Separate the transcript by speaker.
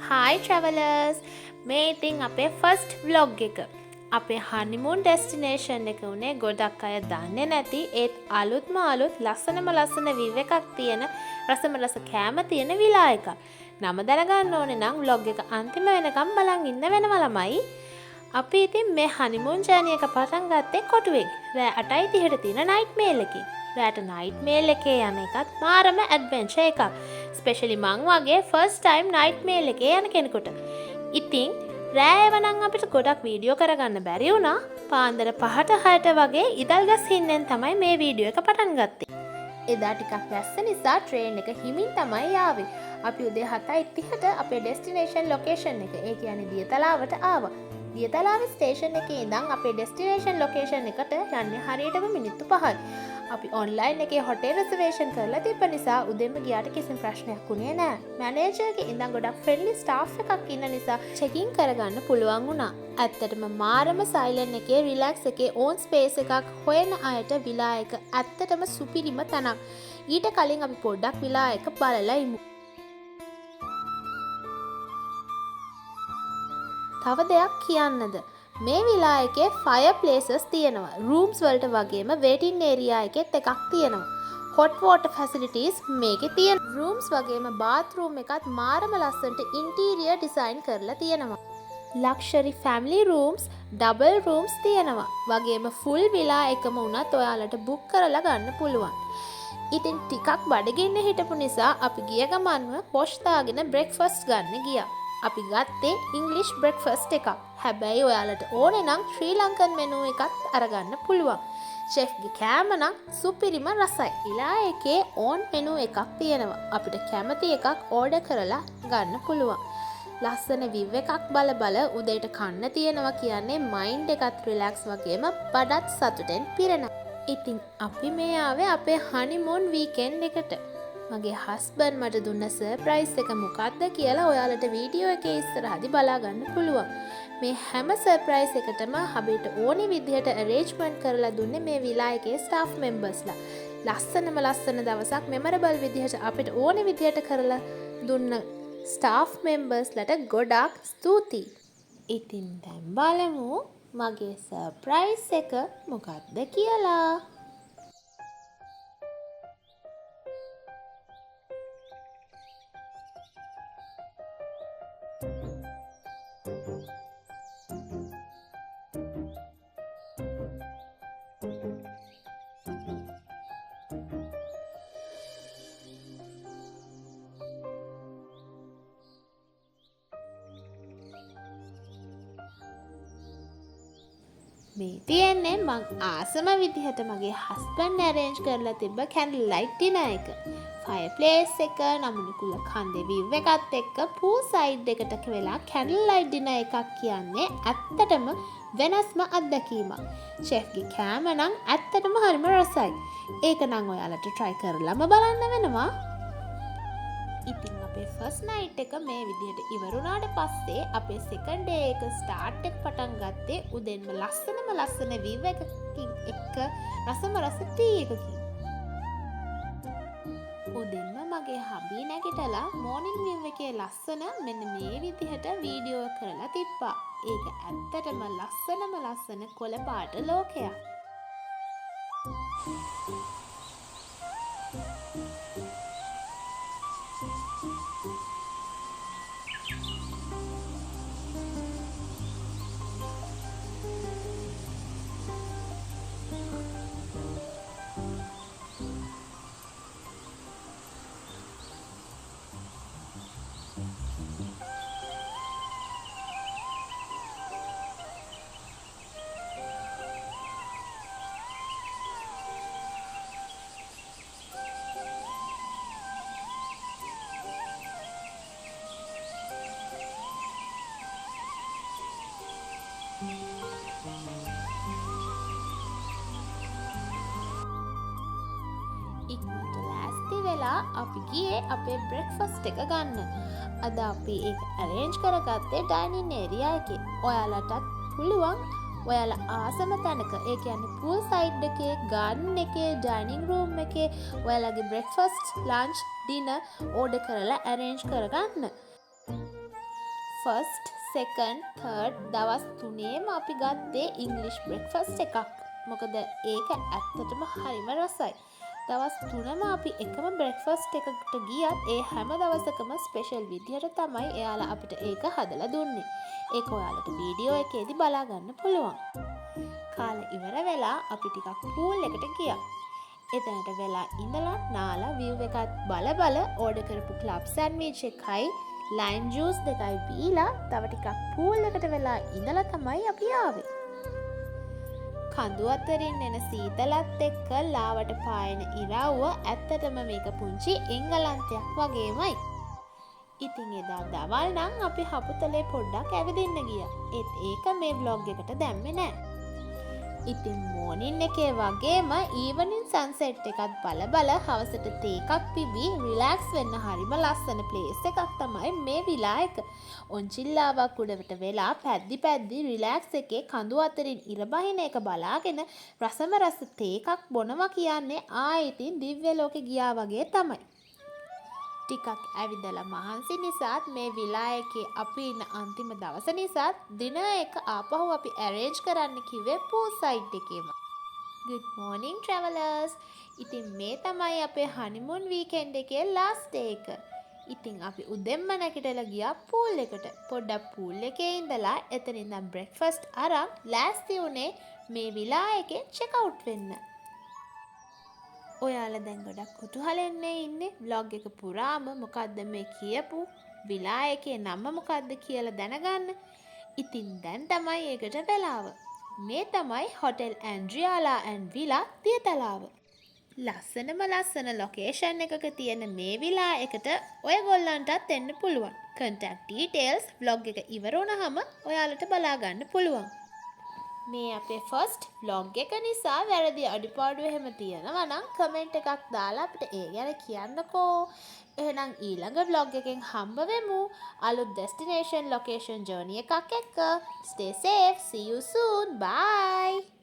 Speaker 1: Hi travelers! මේ ඉතින් අපේ ෆස්ට් vlog එක. අපේ honeymoon destination එක උනේ ගොඩක් අය දන්නේ නැති ඒත් අලුත්ම අලුත් ලස්සනම ලස්සන view එකක් තියෙන රසම රස කෑම තියෙන විලා එකක්. නම දැනගන්න ඕනේ නම් vlog එක අන්තිම වෙනකම් බලන් ඉන්න වෙනවා ළමයි. අපි ඉතින් මේ honeymoon journey එක පටන් ගත්තේ කොටුවෙන්. රෑ 8:30ට තියෙන night mail එකකින්. රෑට night mail එකේ යන එකත් මාරම adventure එකක්. ස්පෙෂලි මං වගේ ෆස්ට් ටයිම් නයිට් මේල් එකේ යන කෙනෙකුට. ඉතින් රෑ එවනම් අපිට ගොඩක් වීඩියෝ කරගන්න බැරි වුණා. පාන්දර 5ට 6ට වගේ ඉදල්ගස් හින්නෙන් තමයි මේ වීඩියෝ එක පටන් ගත්තේ. එදා ටිකක් වැස්ස නිසා ට්‍රේන් එක හිමින් තමයි ආවේ. අපි උදේ 7:30ට අපේ ඩෙස්ටිනේෂන් ලොකේෂන් එක, ඒ කියන්නේ දියතලාවට ආවා. දියතලාවේ ස්ටේෂන් එකේ ඉඳන් අපේ ඩෙස්ටිනේෂන් ලොකේෂන් එකට යන්නේ හරියටම මිනිත්තු 5යි. අපි ඔන්ලයින් එකේ හොටෙල් රිසර්වේෂන් කරලා තිබ්බ නිසා උදේම ගියාට කිසිම ප්‍රශ්නයක් වුණේ නැහැ. මැනේජර්ගේ ඉඳන් ගොඩක් ෆ්‍රෙන්ඩ්ලි ස්ටාෆ් එකක් ඉන්න නිසා චෙකින් කරගන්න පුළුවන් වුණා. ඇත්තටම මාරම සයිලන්ට් එකේ රිලැක්ස් එකේ ඕන් ස්පේස් එකක් හොයන අයට විලා එක ඇත්තටම සුපිරිම තැනක්. ඊට කලින් අපි පොඩ්ඩක් විලා එක බලලා ඉමු. තව දෙයක් කියන්නද? මේ විලා එකේ ෆයර් ප්ලේසස් තියෙනවා. රූම්ස් වලට වගේම වේටින් ඒරියා එකෙත් එකක් තියෙනවා. හොට් වෝටර් ෆැසිලිටීස් මේකේ තියෙන. රූම්ස් වගේම බාත් රූම් එකත් මාරම ලස්සනට ඉන්ටීරියර් ඩිසයින් කරලා තියෙනවා. Luxury family rooms, double rooms තියෙනවා. වගේම ෆුල් විලා එකම උනත් ඔයාලට බුක් කරලා ගන්න පුළුවන්. ඉතින් ටිකක් බඩගින්න හිටපු නිසා අපි ගිය ගමන්ම පොෂ් දාගෙන බ්‍රෙක්ෆාස්ට් ගන්න ගියා. අපි ගත්තේ ඉංග්ලිෂ් බ්‍රෙක්ෆාස්ට් එකක්. හැබැයි ඔයාලට ඕනේ නම් ශ්‍රී ලංකන් මෙනු එකත් අරගන්න පුළුවන්. ෂෙෆ්ගේ කෑම නම් සුපිරිම රසයි. විලා එකේ ඕන් මෙනු එකක් තියෙනවා. අපිට කැමති එකක් ඕඩර් කරලා ගන්න පුළුවන්. ලස්සන view එකක් බල බල උදේට කන්න තියෙනවා කියන්නේ මයින්ඩ් එකත් රිලැක්ස් වගේම බඩත් සතුටෙන් පිරෙනවා. ඉතින් අපි මේ ආවේ අපේ honeymoon weekend එකට. මගේ හස්බන්ඩ් මට දුන්න සර්ප්‍රයිස් එක මොකක්ද කියලා ඔයාලට වීඩියෝ එකේ ඉස්සරහදී බලා ගන්න පුළුවන්. මේ හැම සර්ප්‍රයිස් එකටම හබේට ඕනි විදිහට arrangement කරලා දුන්නේ මේ විලා එකේ staff membersලා. ලස්සනම ලස්සන දවසක් memorable විදිහට අපිට ඕනි විදිහට කරලා දුන්න staff membersලට ගොඩාක් ස්තුතියි. ඉතින් දැන් බලමු මගේ සර්ප්‍රයිස් එක මොකක්ද කියලා. මේ තියෙන්නේ මං ආසම විදිහට මගේ හස්බන්ඩ් arrange කරලා තිබ්බ candle light dinner එක. fireplace එක, නමුනිකුල කන්දේ view එකත් එක්ක pool side එකට වෙලා candle light dinner එකක් කියන්නේ ඇත්තටම වෙනස්ම අත්දැකීමක්. chefගේ කෑම නම් ඇත්තටම හරිම රසයි. ඒක නම් ඔයාලට try කරලාම බලන්න වෙනවා. ඉතින් අපේ first night එක මේ විදිහට ඉවරුණාට පස්සේ අපේ second day එක start එක පටන් ගත්තේ උදෙන්ම ලස්සන view එකකින් එක්ක රසම රස tea එකකින්. උදෙන්ම මගේ හබී නැගිටලා morning view එකේ ලස්සන මෙන්න මේ විදිහට වීඩියෝ කරලා තිබ්බා. ඒක ඇත්තටම ලස්සන කොළ පාට ලෝකයක්. ඉක්මනට ලෑස්ති වෙලා අපි ගියේ අපේ බ්‍රෙක්ෆාස්ට් එක ගන්න. අද අපි ඒක arrange කරගත්තේ dining area එකේ. ඔයාලටත් පුළුවන් ඔයාලා ආසම තැනක, ඒ කියන්නේ pool side එකේ, garden එකේ, dining room එකේ ඔයාලගේ breakfast, lunch, dinner order කරලා arrange කරගන්න. ෆස්ට් සෙකන්ඩ් තර්ඩ් දවස් 3ේම අපි ගත්තේ ඉංග්ලිෂ් බ්‍රෙක්ෆස්ට් එකක්. මොකද ඒක ඇත්තටම හරිම රසයි. දවස් 3ම අපි එකම බ්‍රෙක්ෆස්ට් එකකට ගියත් ඒ හැම දවසකම ස්පෙෂල් විදියට තමයි එයාලා අපිට ඒක හදලා දුන්නේ. ඒක ඔයාලට වීඩියෝ එකේදී බලා ගන්න පුළුවන්. කාලා ඉවර වෙලා අපි ටිකක් පූල් එකට ගියා. එතනට වෙලා ඉඳලා නාලා view එකත් බල ඕඩර් කරපු ක්ලබ් සෑන්ඩ්විච් එකයි ලයිම් ජූස් දෙකයි බීලා තව ටිකක් පූල් එකට වෙලා ඉඳලා තමයි අපි ආවේ. කඳු අතරින් එන සීතලත් එක්ක ලාවට පායන ඉරව්ව ඇත්තටම මේක පුංචි එංගලන්තයක් වගේමයි. ඉතින් එදා දවල් නම් අපි හපුතලේ පොඩ්ඩක් ඇවිදින්න ගියා. ඒක මේ vlog එකට දැම්මේ නෑ. ඉතින් මෝනින් එකේ වගේම ඊවනින් සන්සෙට් එකත් බල හවසට තේ එකක් පිබී රිලැක්ස් වෙන්න හරිම ලස්සන ප්ලේස් එකක් තමයි මේ විලා එක. ඔන්චිල්ලාවක් උඩට වෙලා පැද්දි රිලැක්ස් එකේ කඳු අතරින් ඉර බහින එක බලාගෙන රසම රස තේ එකක් බොනවා කියන්නේ ආයෙතින් දිව්‍ය ලෝකෙ ගියා වගේ තමයි. ටිකක් ඇවිදලා මහන්සි නිසාත් මේ විලා එකේ අපි ඉන්න අන්තිම දවස නිසාත් දින එක ආපහු අපි arrange කරන්න කිව්වේ pool side එකේම. Good morning travelers. ඉතින් මේ තමයි අපේ honeymoon weekend එකේ last day එක. ඉතින් අපි උදෙන්ම නැගිටලා ගියා pool එකට. පොඩ්ඩක් pool එකේ ඉඳලා එතන ඉඳන් breakfast අරන් ලෑස්ති වුණේ මේ විලා එකේ check out වෙන්න. ඔයාලා දැන් ගොඩක් කුතුහලෙන්නේ ඉන්නේ vlog එක පුරාම මොකද්ද මේ කියපු විලා එකේ නම මොකද්ද කියලා දැනගන්න. ඉතින් දැන් තමයි ඒකට වෙලාව. මේ තමයි Hotel Andriala and Villa තියතලාව. ලස්සන ලොකේෂන් එකක තියෙන මේ විලා එකට ඔයගොල්ලන්ටත් එන්න පුළුවන්. contact details vlog එක ඉවර වුණාම ඔයාලට බලා ගන්න පුළුවන්. මේ අපේ ෆස්ට් vlog එක නිසා වැරදි අඩිපාඩු එහෙම තියෙනවා නම් කමෙන්ට් එකක් දාලා අපිට ඒ ගැන කියන්නකෝ. එහෙනම් ඊළඟ vlog එකෙන් හම්බ වෙමු අලුත් destination location journey එකක් එක්ක. Stay safe. See you soon. Bye.